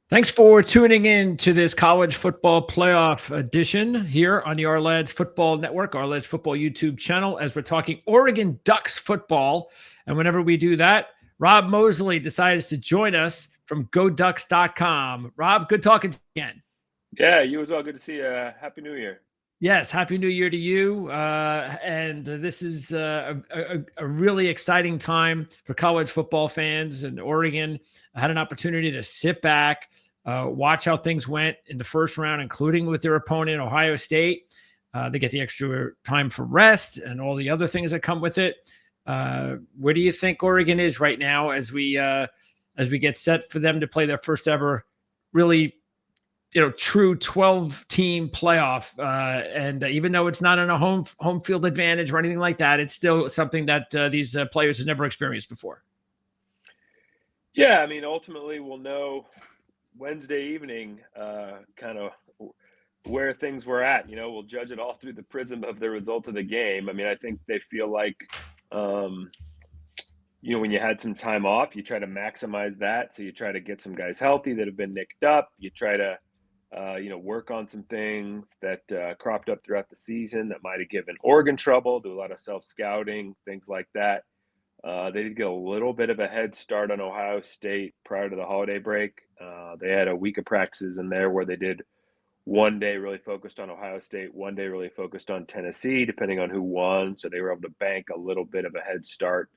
Thanks for tuning in to this college football playoff edition here on the Our Football Network, Our Football YouTube channel, as we're talking Oregon Ducks football. And whenever we do that, Rob Moseley decides to join us from GoDucks.com. Rob, good talking to you again. Yeah, you as well. Good to see you. Happy New Year. Yes, Happy New Year to you. And this is a really exciting time for college football fans in Oregon. I had an opportunity to sit back, watch how things went in the first round, including with their opponent, Ohio State. They get the extra time for rest and all the other things that come with it. Where do you think Oregon is right now as we get set for them to play their first ever really true 12-team playoff, and even though it's not on a home field advantage or anything like that, it's still something that these players have never experienced before. Yeah, I mean, ultimately, we'll know Wednesday evening, kind of where things were at. We'll judge it all through the prism of the result of the game. I mean, I think they feel like, when you had some time off, you try to maximize that. So you try to get some guys healthy that have been nicked up. You try to work on some things that cropped up throughout the season that might have given Oregon trouble, do a lot of self-scouting, things like that. They did get a little bit of a head start on Ohio State prior to the holiday break. They had a week of practices in there where they did one day really focused on Ohio State, one day really focused on Tennessee, depending on who won. So they were able to bank a little bit of a head start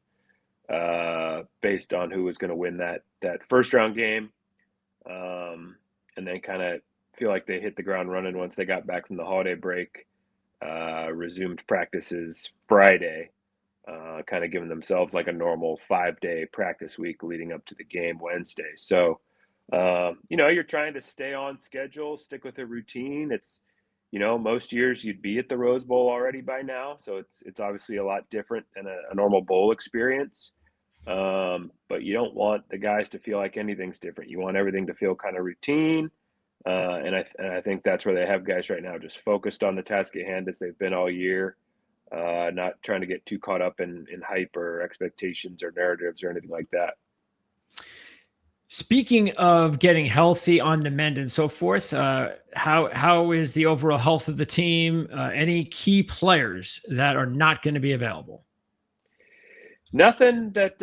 based on who was going to win that first round game. And then kind of feel like they hit the ground running once they got back from the holiday break, resumed practices Friday, kind of giving themselves like a normal 5-day practice week leading up to the game Wednesday. So, you're trying to stay on schedule, stick with a routine. It's, most years you'd be at the Rose Bowl already by now. So it's obviously a lot different than a normal bowl experience. But you don't want the guys to feel like anything's different. You want everything to feel kind of routine. And I think that's where they have guys right now just focused on the task at hand as they've been all year, not trying to get too caught up in hype or expectations or narratives or anything like that. Speaking of getting healthy on the mend and so forth, how is the overall health of the team? Any key players that are not going to be available? Nothing that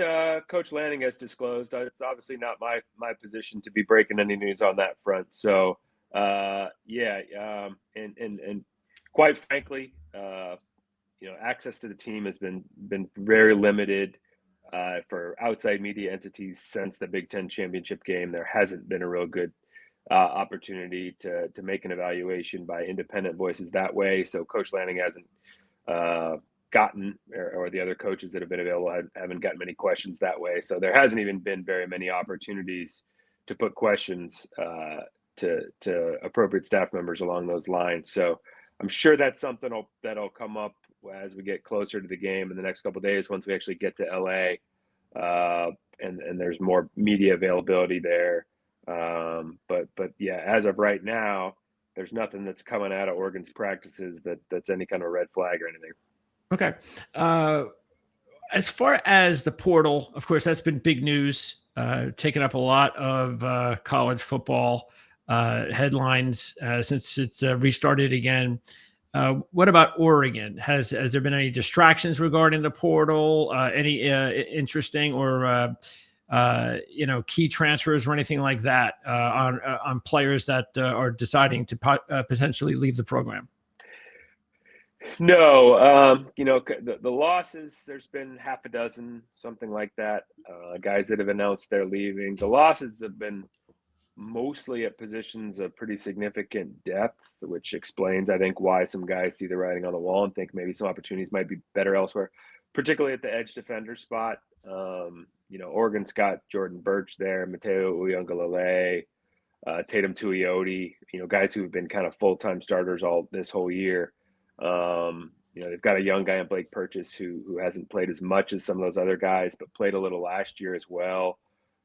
Coach Lanning has disclosed. It's obviously not my position to be breaking any news on that front. So, and quite frankly, access to the team has been very limited for outside media entities since the Big Ten championship game. There hasn't been a real good opportunity to make an evaluation by independent voices that way. So Coach Lanning hasn't gotten, or the other coaches that have been available haven't gotten many questions that way. So there hasn't even been very many opportunities to put questions to appropriate staff members along those lines. So I'm sure that's something that'll come up as we get closer to the game in the next couple of days, once we actually get to LA, and there's more media availability there. But yeah, as of right now, there's nothing that's coming out of Oregon's practices that's any kind of red flag or anything. Okay. As far as the portal, of course, that's been big news, taken up a lot of college football headlines since it's restarted again. What about Oregon? Has there been any distractions regarding the portal? Any interesting or key transfers or anything like that on players that are deciding to potentially leave the program? No, the losses, there's been half a dozen, something like that, guys that have announced they're leaving. The losses have been mostly at positions of pretty significant depth, which explains, I think, why some guys see the writing on the wall and think maybe some opportunities might be better elsewhere, particularly at the edge defender spot. Oregon's got Jordan Birch there, Mateo Uyunglele, Tatum Tuioti, guys who have been kind of full-time starters all this whole year. They've got a young guy in Blake Purchase who hasn't played as much as some of those other guys, but played a little last year as well,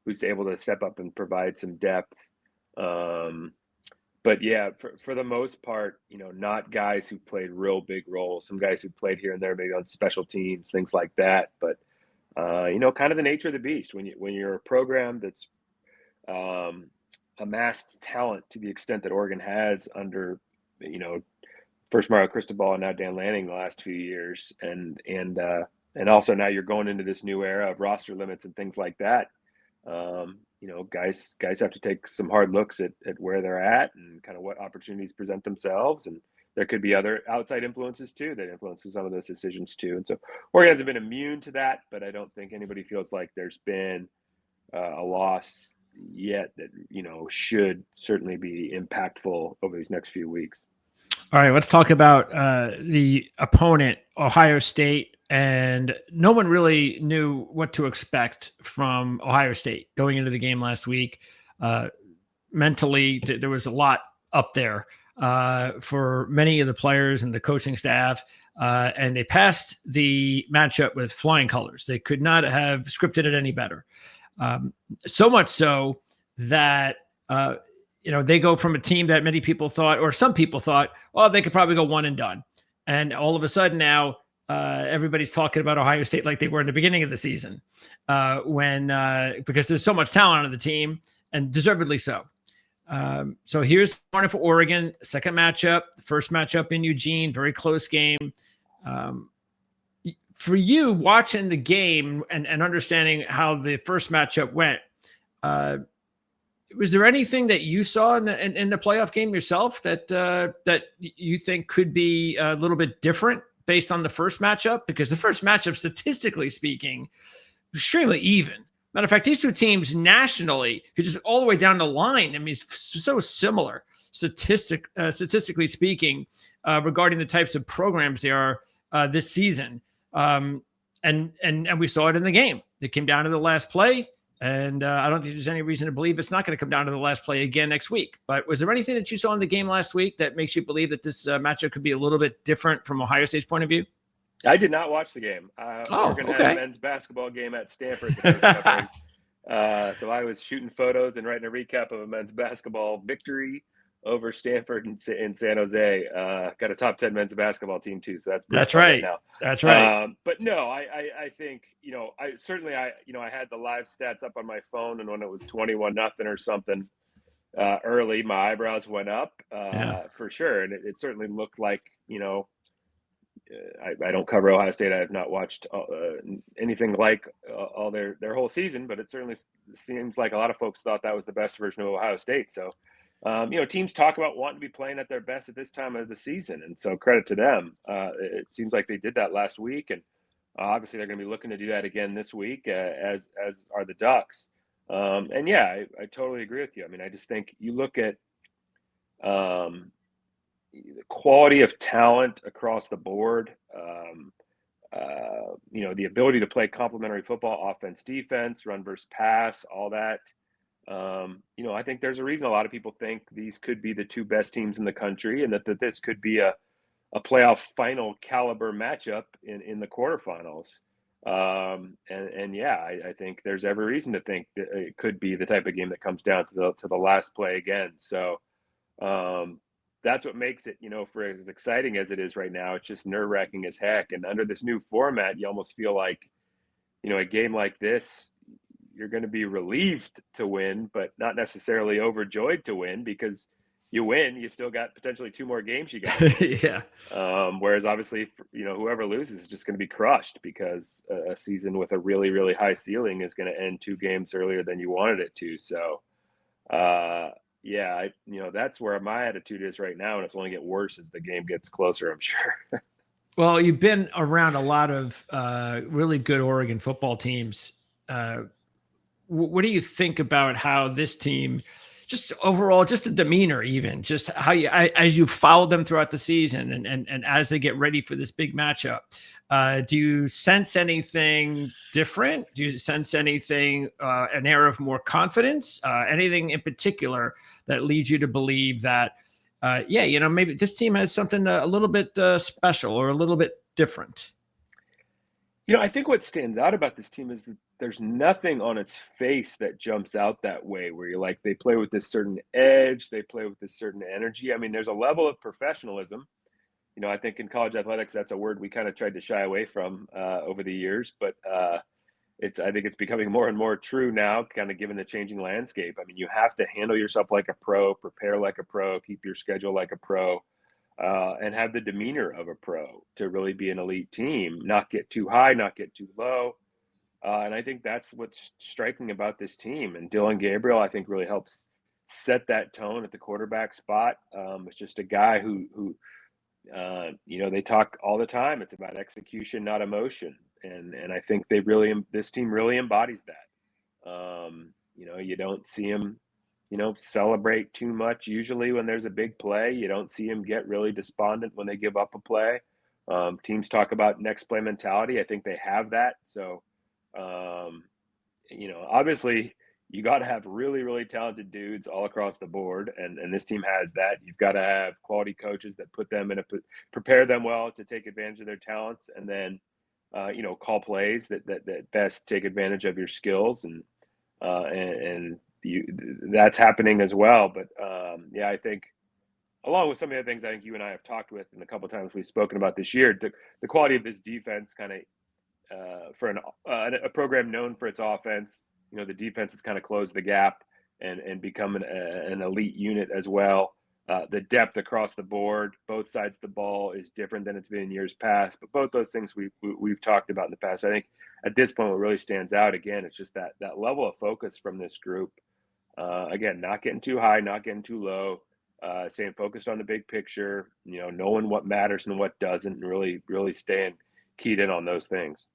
who's able to step up and provide some depth. But yeah, for the most part, not guys who played real big roles. Some guys who played here and there, maybe on special teams, things like that. But kind of the nature of the beast when you're a program that's amassed talent to the extent that Oregon has under, first Mario Cristobal and now Dan Lanning the last few years, and also now you're going into this new era of roster limits and things like that. Guys have to take some hard looks at where they're at and kind of what opportunities present themselves, and there could be other outside influences too that influences some of those decisions too. And so Oregon hasn't been immune to that, but I don't think anybody feels like there's been a loss yet that should certainly be impactful over these next few weeks. All right, let's talk about the opponent, Ohio State. And no one really knew what to expect from Ohio State going into the game last week. Mentally, there was a lot up there for many of the players and the coaching staff. And they passed the matchup with flying colors. They could not have scripted it any better. So much so that they go from a team that many people thought, or some people thought, well, they could probably go one and done. And all of a sudden now everybody's talking about Ohio State like they were in the beginning of the season because there's so much talent on the team, and deservedly so. So here's the morning for Oregon, second matchup, the first matchup in Eugene, very close game. For you watching the game and understanding how the first matchup went, was there anything that you saw in the playoff game yourself that you think could be a little bit different based on the first matchup? Because the first matchup, statistically speaking, was extremely even. Matter of fact, these two teams nationally, just all the way down the line, I mean, it's so similar statistically speaking regarding the types of programs they are this season. And we saw it in the game. It came down to the last play. And I don't think there's any reason to believe it's not going to come down to the last play again next week. But was there anything that you saw in the game last week that makes you believe that this matchup could be a little bit different from Ohio State's point of view? I did not watch the game. Oregon had a men's basketball game at Stanford that I was covering. So I was shooting photos and writing a recap of a men's basketball victory over Stanford in San Jose. Got a top 10 men's basketball team too, so that's right. Right now. That's right. But no, I think I had the live stats up on my phone, and when it was 21-0 or something early, my eyebrows went up for sure, and it certainly looked like I don't cover Ohio State. I have not watched anything like all their whole season, but it certainly seems like a lot of folks thought that was the best version of Ohio State. So. Teams talk about wanting to be playing at their best at this time of the season, and so credit to them. It seems like they did that last week, and obviously they're going to be looking to do that again this week, as are the Ducks. I totally agree with you. I mean, I just think you look at the quality of talent across the board. The ability to play complementary football, offense, defense, run versus pass, all that. I think there's a reason a lot of people think these could be the two best teams in the country, and that this could be a playoff final caliber matchup in the quarterfinals. I think there's every reason to think that it could be the type of game that comes down to the last play again. So that's what makes it, for as exciting as it is right now, it's just nerve-wracking as heck. And under this new format, you almost feel like, a game like this, you're going to be relieved to win, but not necessarily overjoyed to win, because you win, you still got potentially two more games you got. Yeah. Whereas obviously, whoever loses is just going to be crushed, because a season with a really, really high ceiling is going to end two games earlier than you wanted it to. So, that's where my attitude is right now, and it's only get worse as the game gets closer, I'm sure. Well, you've been around a lot of really good Oregon football teams. What do you think about how this team, just overall, just the demeanor, even just how as you followed them throughout the season and as they get ready for this big matchup, do you sense anything different? Do you sense anything, an air of more confidence, anything in particular that leads you to believe that, maybe this team has something a little bit special or a little bit different? I think what stands out about this team is that there's nothing on its face that jumps out that way, where you're like, they play with this certain edge, they play with this certain energy. I mean, there's a level of professionalism. I think in college athletics, that's a word we kind of tried to shy away from over the years, but I think it's becoming more and more true now, kind of given the changing landscape. I mean, you have to handle yourself like a pro, prepare like a pro, keep your schedule like a pro, and have the demeanor of a pro to really be an elite team, not get too high, not get too low. And I think that's what's striking about this team. And Dylan Gabriel, I think, really helps set that tone at the quarterback spot. It's just a guy they talk all the time. It's about execution, not emotion. And I think this team really embodies that. You don't see him, celebrate too much. Usually when there's a big play, you don't see him get really despondent when they give up a play. Teams talk about next play mentality. I think they have that. So, obviously you got to have really, really talented dudes all across the board. And this team has that. You've got to have quality coaches that prepare them well to take advantage of their talents. And then, call plays that best take advantage of your skills. That's happening as well. But I think along with some of the things I think you and I have talked with, and a couple of times we've spoken about this year, the quality of this defense kind of for a program known for its offense, the defense has kind of closed the gap and become an elite unit as well. The depth across the board, both sides of the ball, is different than it's been in years past. But both those things we've talked about in the past. I think at this point, what really stands out again, it's just that level of focus from this group. Again, not getting too high, not getting too low. Staying focused on the big picture. Knowing what matters and what doesn't, and really staying keyed in on those things.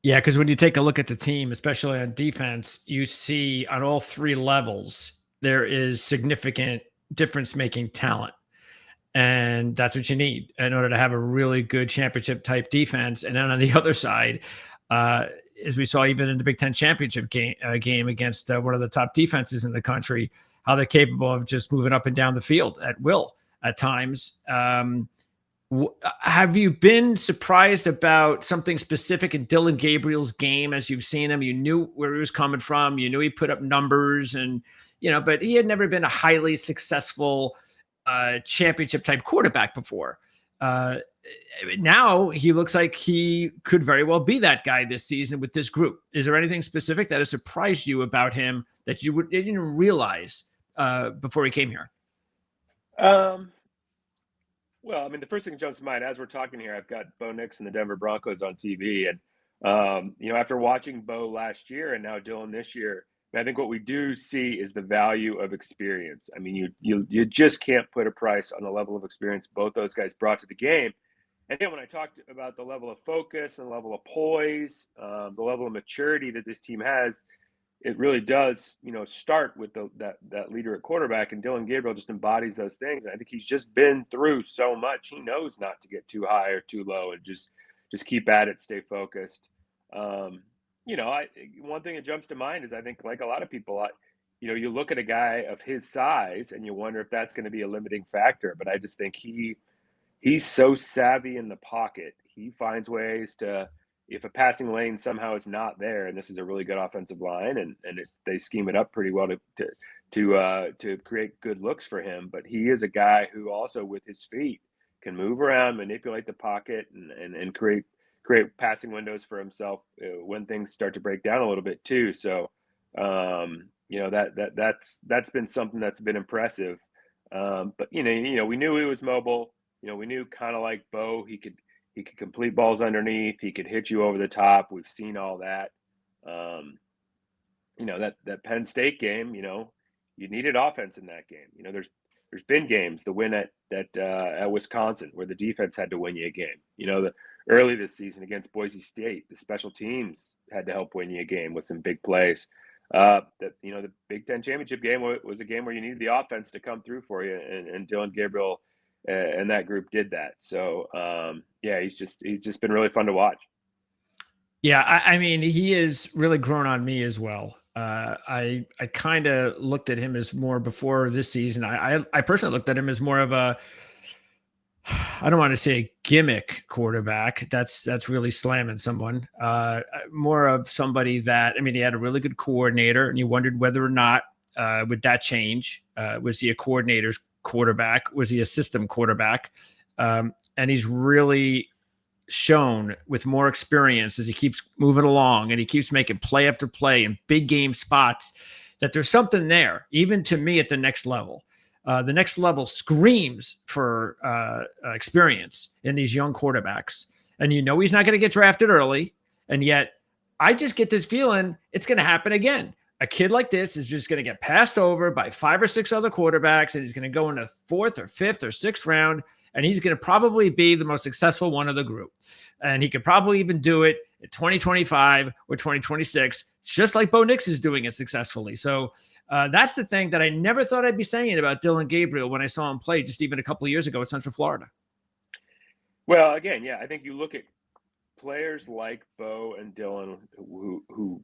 Yeah, because when you take a look at the team, especially on defense, you see on all three levels there is significant difference-making talent. And that's what you need in order to have a really good championship type defense. And then on the other side, as we saw even in the Big Ten championship game against one of the top defenses in the country, how they're capable of just moving up and down the field at will at times. Have you been surprised about something specific in Dylan Gabriel's game as you've seen him? You knew where he was coming from. You knew he put up numbers but he had never been a highly successful championship type quarterback before. Now he looks like he could very well be that guy this season with this group. Is there anything specific that has surprised you about him that you didn't realize before he came here? Well, I mean, the first thing that jumps to mind as we're talking here, I've got Bo Nix and the Denver Broncos on TV. And, after watching Bo last year and now Dylan this year, I think what we do see is the value of experience. I mean, you just can't put a price on the level of experience both those guys brought to the game. And then when I talked about the level of focus and the level of poise, the level of maturity that this team has, it really does, start with that leader at quarterback, and Dylan Gabriel just embodies those things. And I think he's just been through so much. He knows not to get too high or too low, and just keep at it, stay focused. One thing that jumps to mind is I think, like a lot of people, you look at a guy of his size and you wonder if that's going to be a limiting factor. But I just think he's so savvy in the pocket. He finds ways to, if a passing lane somehow is not there, and this is a really good offensive line, and they scheme it up pretty well to create good looks for him. But he is a guy who also, with his feet, can move around, manipulate the pocket, and create passing windows for himself when things start to break down a little bit too. So, that's been something that's been impressive. But we knew he was mobile. We knew, kind of like Bo, he could complete balls underneath. He could hit you over the top. We've seen all that. That Penn State game, you needed offense in that game. There's been games, the win at Wisconsin, where the defense had to win you a game. Early this season against Boise State, the special teams had to help win you a game with some big plays. The Big Ten championship game was a game where you needed the offense to come through for you, and Dylan Gabriel and that group did that. So he's just been really fun to watch. Yeah, I mean, he has really grown on me as well. I kind of looked at him as more before this season. I personally looked at him as more of a, I don't want to say a gimmick quarterback. That's really slamming someone. More of somebody that, I mean, he had a really good coordinator, and you wondered whether or not would that change. Was he a coordinator's quarterback? Was he a system quarterback? And he's really shown with more experience as he keeps moving along and he keeps making play after play in big game spots, that there's something there, even to me at the next level. The next level screams for experience in these young quarterbacks. And he's not going to get drafted early. And yet I just get this feeling it's going to happen again. A kid like this is just going to get passed over by 5 or 6 other quarterbacks, and he's going to go in the 4th or 5th or 6th round, and he's going to probably be the most successful one of the group. And he could probably even do it in 2025 or 2026, just like Bo Nix is doing it successfully. So that's the thing that I never thought I'd be saying about Dillon Gabriel when I saw him play just even a couple of years ago at Central Florida. Well, again, yeah, I think you look at players like Bo and Dillon who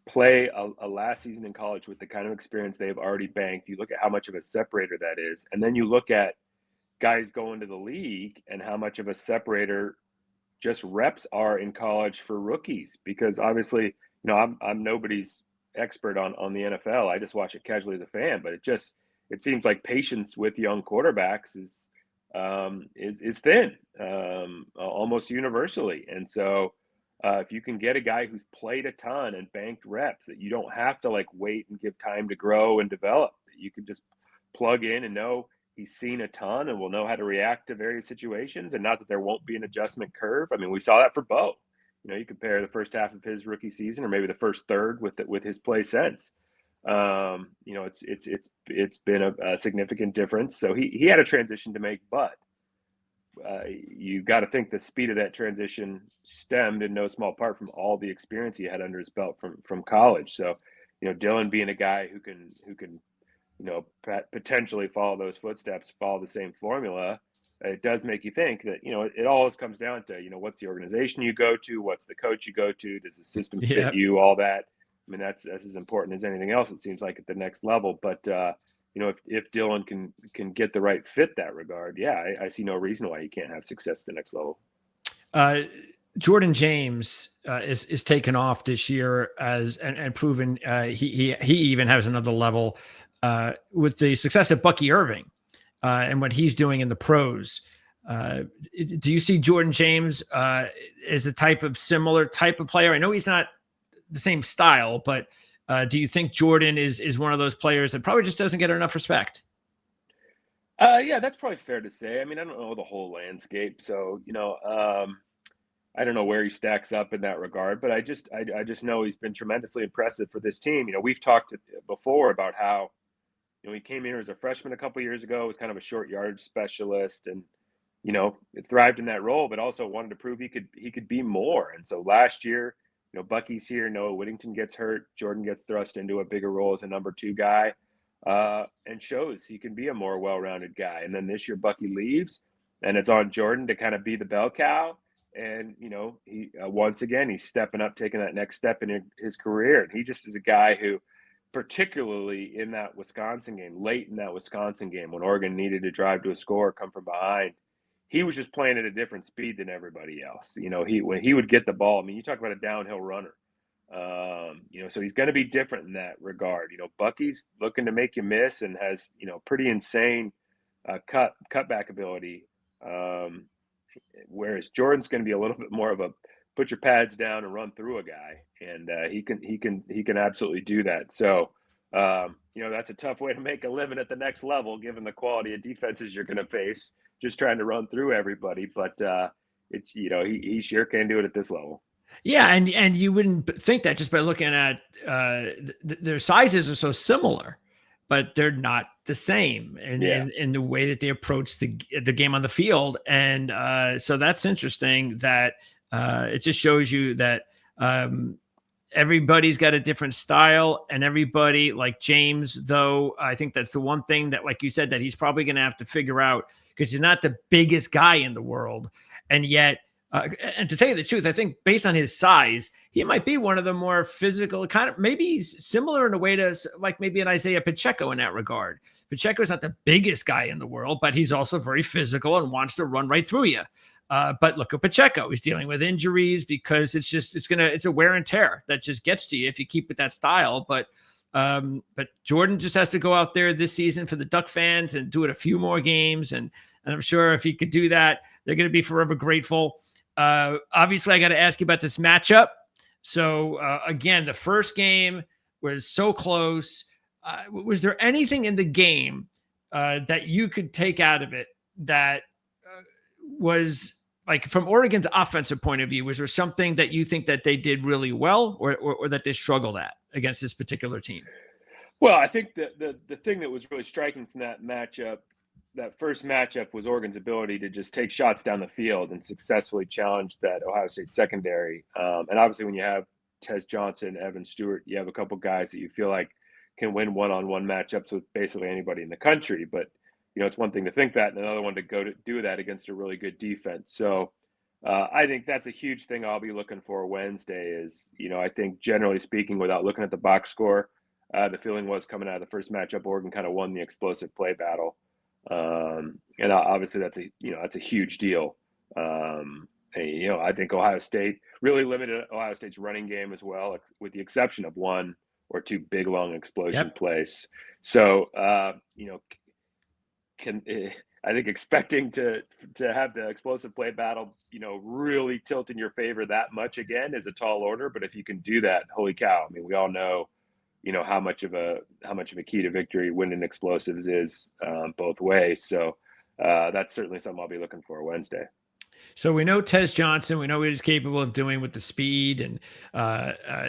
play a last season in college with the kind of experience they've already banked. You look at how much of a separator that is, and then you look at guys going to the league and how much of a separator just reps are in college for rookies. Because obviously, I'm nobody's expert on the NFL. I just watch it casually as a fan, but it seems like patience with young quarterbacks is thin, almost universally. And so if you can get a guy who's played a ton and banked reps, that you don't have to wait and give time to grow and develop, that you can just plug in and know he's seen a ton and will know how to react to various situations, and not that there won't be an adjustment curve. I mean, we saw that for Bo. You compare the first half of his rookie season, or maybe the first third with his play since. It's been a significant difference. So he had a transition to make, but you got to think the speed of that transition stemmed in no small part from all the experience he had under his belt from college. So, Dillon being a guy who can potentially follow those footsteps, follow the same formula, it does make you think that, it always comes down to, what's the organization you go to, what's the coach you go to, does the system fit you, all that. I mean, that's as important as anything else, it seems like, at the next level. But, if Dillon can get the right fit that regard, yeah, I see no reason why he can't have success at the next level. Jordan James is taken off this year and proven he even has another level with the success of Bucky Irving and what he's doing in the pros. Do you see Jordan James as a similar type of player? I know he's not the same style, but do you think Jordan is one of those players that probably just doesn't get enough respect? Yeah, that's probably fair to say. I mean, I don't know the whole landscape, so I don't know where he stacks up in that regard, but I just know he's been tremendously impressive for this team. We've talked before about how he came here as a freshman a couple of years ago, was kind of a short yardage specialist, and it thrived in that role, but also wanted to prove he could be more. And so last year, Bucky's here, Noah Whittington gets hurt, Jordan gets thrust into a bigger role as a number 2 guy, and shows he can be a more well-rounded guy. And then this year Bucky leaves, and it's on Jordan to kind of be the bell cow. And he once again he's stepping up, taking that next step in his career. And he just is a guy who, particularly in that Wisconsin game, late in that Wisconsin game, when Oregon needed to drive to a score, come from behind, he was just playing at a different speed than everybody else. When he would get the ball, I mean, you talk about a downhill runner. So he's going to be different in that regard. Bucky's looking to make you miss and has, pretty insane cutback ability. Whereas Jordan's going to be a little bit more of a put your pads down and run through a guy, and he can absolutely do that. So that's a tough way to make a living at the next level, given the quality of defenses you're going to face, just trying to run through everybody. But it's he sure can do it at this level. Yeah, and you wouldn't think that just by looking at their sizes are so similar, but they're not the same in the way that they approach the game on the field. And so that's interesting that it just shows you that everybody's got a different style, and everybody, like James, though, I think that's the one thing that, like you said, that he's probably going to have to figure out, because he's not the biggest guy in the world. And yet, and to tell you the truth, I think based on his size, he might be one of the more physical, kind of maybe he's similar in a way to like maybe an Isaiah Pacheco in that regard. Pacheco is not the biggest guy in the world, but he's also very physical and wants to run right through you. But look at Pacheco. He's dealing with injuries because it's a wear and tear that just gets to you if you keep with that style. But Jordan just has to go out there this season for the Duck fans and do it a few more games. And I'm sure if he could do that, they're going to be forever grateful. Obviously, I got to ask you about this matchup. So again, the first game was so close. Was there anything in the game that you could take out of it that was like from Oregon's offensive point of view? Was there something that you think that they did really well, or that they struggled at against this particular team? Well, I think the thing that was really striking from that first matchup, was Oregon's ability to just take shots down the field and successfully challenge that Ohio State secondary. And obviously, when you have Tez Johnson, Evan Stewart, you have a couple guys that you feel like can win one-on-one matchups with basically anybody in the country. But it's one thing to think that, and another one to go to do that against a really good defense. So I think that's a huge thing I'll be looking for Wednesday. Is I think generally speaking, without looking at the box score, the feeling was coming out of the first matchup, Oregon kind of won the explosive play battle. And obviously that's a huge deal. I think Ohio State really limited Ohio State's running game as well, with the exception of one or two big long explosion plays. So I think expecting to have the explosive play battle, really tilt in your favor that much again is a tall order. But if you can do that, holy cow! I mean, we all know how much of a key to victory winning explosives is, both ways. So that's certainly something I'll be looking for Wednesday. So we know Tez Johnson. We know what he's capable of doing with the speed. And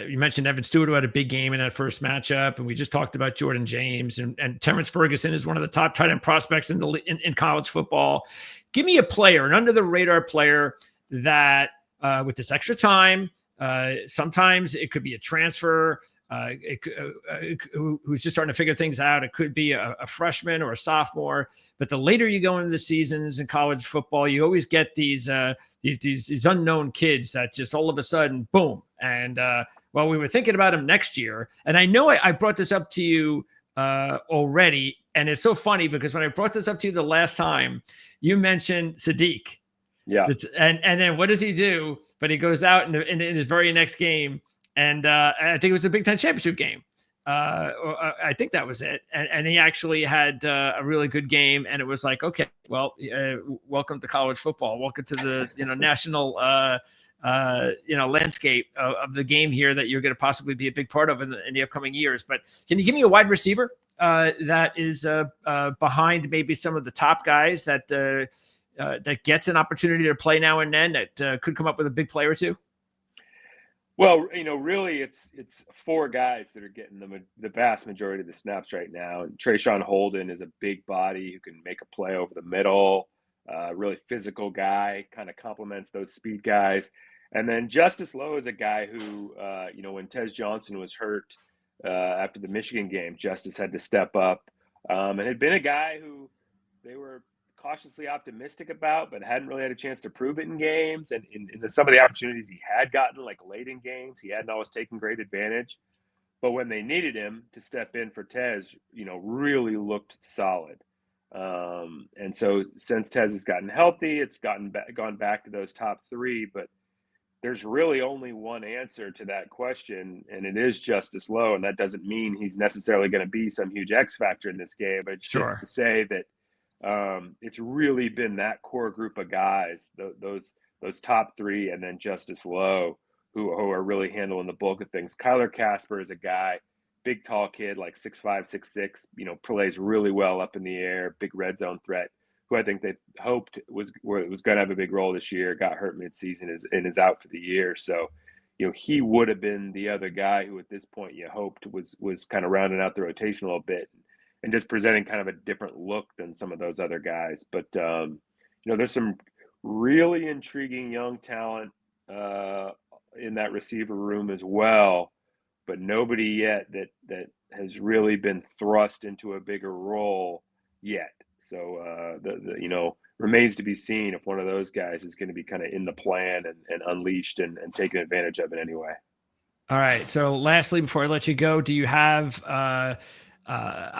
you mentioned Evan Stewart, who had a big game in that first matchup. And we just talked about Jordan James. And Terrence Ferguson is one of the top tight end prospects in college football. Give me a player, an under-the-radar player that with this extra time, sometimes it could be a transfer, who's just starting to figure things out. It could be a freshman or a sophomore. But the later you go into the seasons in college football, you always get these unknown kids that just all of a sudden, boom. And we were thinking about them next year. And I know I brought this up to you already. And it's so funny because when I brought this up to you the last time, you mentioned Sadiq. Yeah. And then what does he do? But he goes out in his very next game. And I think it was the Big Ten championship game. I think that was it. And he actually had a really good game. And it was like, okay, well, welcome to college football. Welcome to the national landscape of the game here that you're going to possibly be a big part of in the upcoming years. But can you give me a wide receiver that is behind maybe some of the top guys that gets an opportunity to play now and then, that could come up with a big play or two? Well, really, it's four guys that are getting the vast majority of the snaps right now. And Trayshawn Holden is a big body who can make a play over the middle, really physical guy, kind of complements those speed guys. And then Justice Lowe is a guy who, when Tez Johnson was hurt after the Michigan game, Justice had to step up, and had been a guy who they were cautiously optimistic about, but hadn't really had a chance to prove it in games. And in some of the opportunities he had gotten, like late in games, he hadn't always taken great advantage. But when they needed him to step in for Tez, really looked solid. And so since Tez has gotten healthy, it's gone back to those top three. But there's really only one answer to that question, and it is Justice Lowe. And that doesn't mean he's necessarily going to be some huge X factor in this game, but it's just to say that it's really been that core group of guys, those top three, and then Justice Lowe, who are really handling the bulk of things. Kyler Casper is a guy, big, tall kid, like 6'5", 6'6", plays really well up in the air, big red zone threat, who I think they hoped was going to have a big role this year, got hurt midseason and is out for the year. So, he would have been the other guy who at this point you hoped was kind of rounding out the rotation a little bit and just presenting kind of a different look than some of those other guys. But, there's some really intriguing young talent in that receiver room as well, but nobody yet that has really been thrust into a bigger role yet. So, remains to be seen if one of those guys is going to be kind of in the plan and unleashed and taking advantage of it anyway. All right. So lastly, before I let you go, do you have, I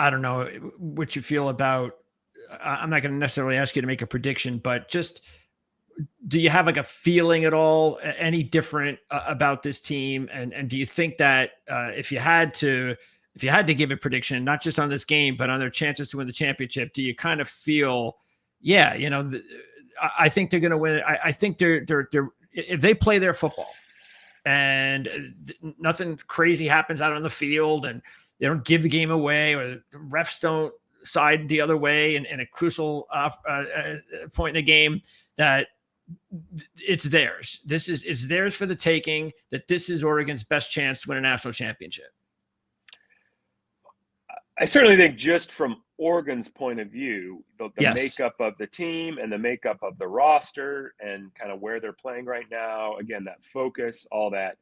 don't know what you feel about, I'm not going to necessarily ask you to make a prediction, but just, do you have like a feeling at all, any different about this team? And do you think that if you had to give a prediction, not just on this game, but on their chances to win the championship, do you kind of feel, I think they're going to win it. I think they're if they play their football and nothing crazy happens out on the field and they don't give the game away or the refs don't side the other way in a crucial point in the game, that it's theirs. It's theirs for the taking, that this is Oregon's best chance to win a national championship. I certainly think just from Oregon's point of view, the Yes. makeup of the team and the makeup of the roster and kind of where they're playing right now, again, that focus, all that.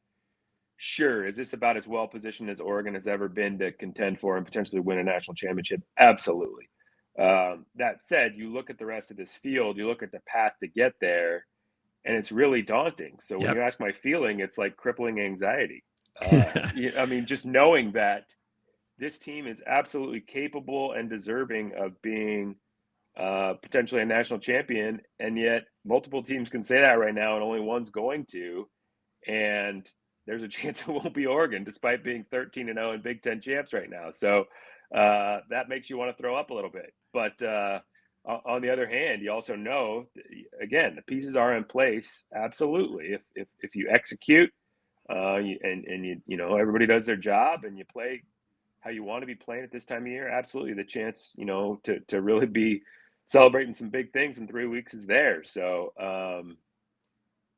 Sure, is this about as well positioned as Oregon has ever been to contend for and potentially win a national championship? Absolutely. That said, you look at the rest of this field, you look at the path to get there, and it's really daunting. So when you ask my feeling, it's like crippling anxiety. I mean, just knowing that this team is absolutely capable and deserving of being potentially a national champion, and yet multiple teams can say that right now, and only one's going to. And there's a chance it won't be Oregon, despite being 13-0 and Big Ten champs right now. So that makes you want to throw up a little bit. But on the other hand, you also know, again, the pieces are in place. Absolutely, if you execute and you know everybody does their job and you play how you want to be playing at this time of year, absolutely the chance, you know, to really be celebrating some big things in 3 weeks is there. So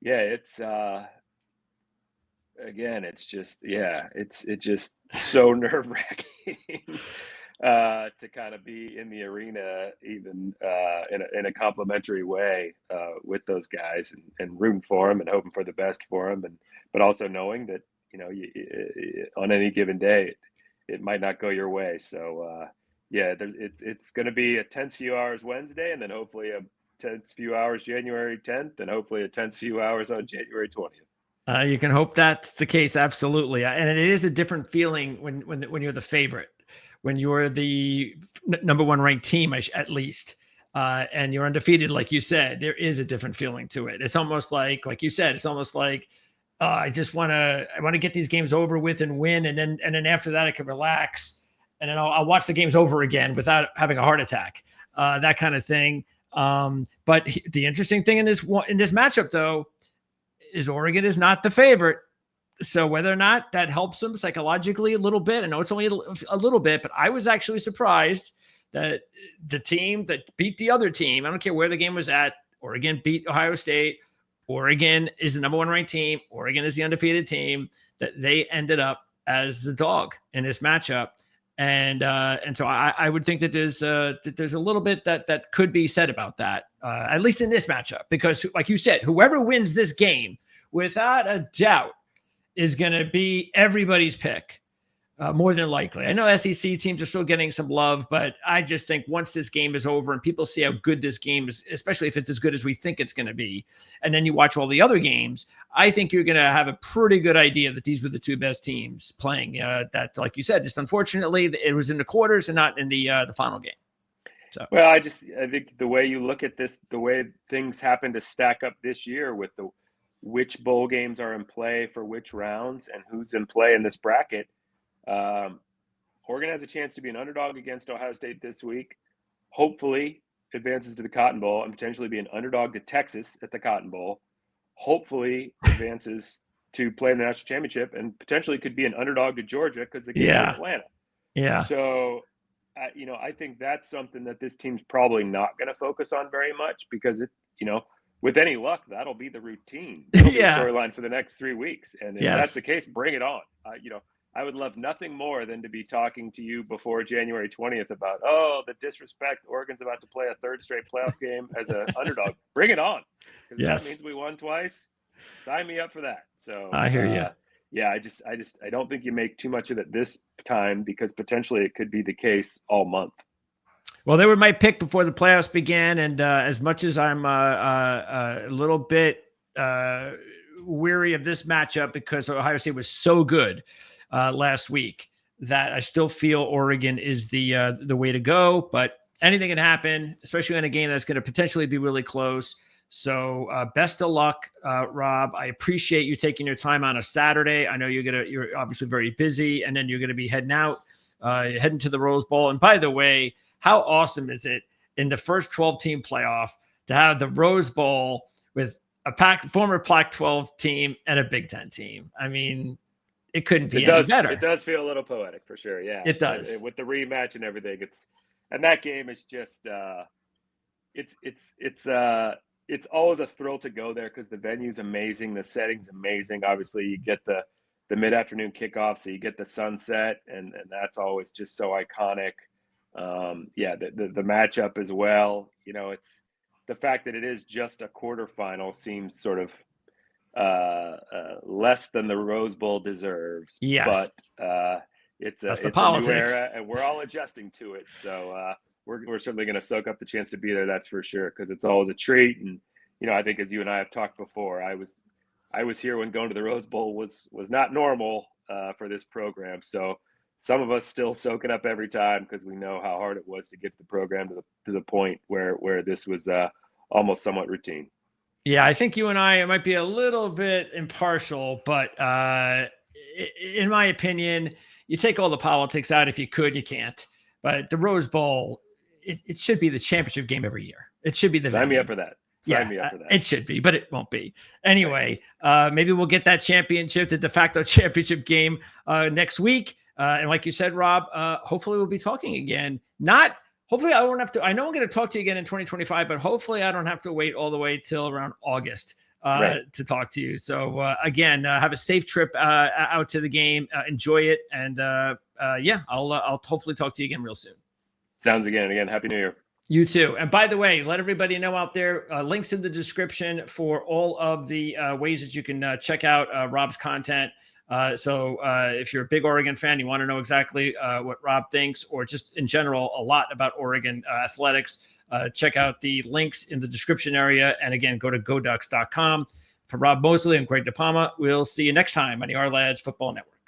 yeah, it's again, it's just so nerve-wracking to kind of be in the arena, even in a complimentary way with those guys and rooting for them and hoping for the best for them, but also knowing that, you know, on any given day it might not go your way. So yeah, it's going to be a tense few hours Wednesday, and then hopefully a tense few hours January 10th, and hopefully a tense few hours on January 20th. You can hope that's the case. Absolutely. And it is a different feeling when you're the favorite, when you're the number one ranked team, at least, and you're undefeated. Like you said, there is a different feeling to it. It's almost like you said, it's almost like, I want to get these games over with and win. And then after that I can relax, and then I'll watch the games over again without having a heart attack, that kind of thing. But the interesting thing in this matchup, though, is Oregon is not the favorite. So whether or not that helps them psychologically a little bit, I know it's only a little bit, but I was actually surprised that the team that beat the other team, I don't care where the game was at, Oregon beat Ohio State, Oregon is the number one ranked team, Oregon is the undefeated team, that they ended up as the dog in this matchup. And so I would think that there's a little bit that could be said about that, at least in this matchup, because like you said, whoever wins this game, without a doubt, is going to be everybody's pick, more than likely. I know SEC teams are still getting some love, but I just think once this game is over and people see how good this game is, especially if it's as good as we think it's going to be, and then you watch all the other games, I think you're going to have a pretty good idea that these were the two best teams playing. That, like you said, just unfortunately it was in the quarters and not in the final game. So, well, I think the way you look at this, the way things happen to stack up this year with which bowl games are in play for which rounds and who's in play in this bracket, Oregon has a chance to be an underdog against Ohio State this week. Hopefully advances to the Cotton Bowl and potentially be an underdog to Texas at the Cotton Bowl. Hopefully advances to play in the national championship and potentially could be an underdog to Georgia because the game's in Atlanta. Yeah. So, I think that's something that this team's probably not going to focus on very much because with any luck, that'll be the routine. That'll be the storyline for the next 3 weeks. And if that's the case, bring it on. I would love nothing more than to be talking to you before January 20th about, the disrespect. Oregon's about to play a third straight playoff game as an underdog. Bring it on. Because that means we won twice. Sign me up for that. So I hear you. Yeah, I don't think you make too much of it this time because potentially it could be the case all month. Well, they were my pick before the playoffs began, and as much as I'm a little bit weary of this matchup because Ohio State was so good last week, that I still feel Oregon is the way to go. But anything can happen, especially in a game that's going to potentially be really close. So best of luck, Rob. I appreciate you taking your time on a Saturday. I know you're obviously very busy, and then you're going to be heading out, heading to the Rose Bowl. And by the way, how awesome is it in the first 12-team playoff to have the Rose Bowl with former Pac-12 team and a Big Ten team. I mean, it couldn't be any better. It does feel a little poetic for sure. Yeah, it does. With the rematch and everything, and that game is just it's always a thrill to go there because the venue's amazing, the setting's amazing. Obviously, you get the mid-afternoon kickoff, so you get the sunset, and that's always just so iconic. The matchup as well. It's the fact that it is just a quarterfinal seems sort of less than the Rose Bowl deserves. Yes, but it's a new era, and we're all adjusting to it. So we're certainly going to soak up the chance to be there. That's for sure, because it's always a treat. And I think as you and I have talked before, I was here when going to the Rose Bowl was not normal for this program. So some of us still soak it up every time because we know how hard it was to get the program to the point where this was almost somewhat routine. Yeah, I think you and I might be a little bit impartial, but in my opinion, you take all the politics out if you could. You can't. But the Rose Bowl, it should be the championship game every year. It should be the Sign me up for that. Sign me up for that. It should be, but it won't be. Anyway, maybe we'll get that championship, the de facto championship game next week. And like you said, Rob, hopefully we'll be talking again. Hopefully I won't have to. I know I'm going to talk to you again in 2025, but hopefully I don't have to wait all the way till around August to talk to you. So again, have a safe trip out to the game. Enjoy it, and I'll hopefully talk to you again real soon. Sounds again. Happy New Year. You too. And by the way, let everybody know out there, links in the description for all of the ways that you can check out Rob's content. So if you're a big Oregon fan, you want to know exactly what Rob thinks, or just in general, a lot about Oregon athletics, check out the links in the description area. And again, go to goducks.com. For Rob Moseley and Greg DePalma, we'll see you next time on the Our Lads Football Network.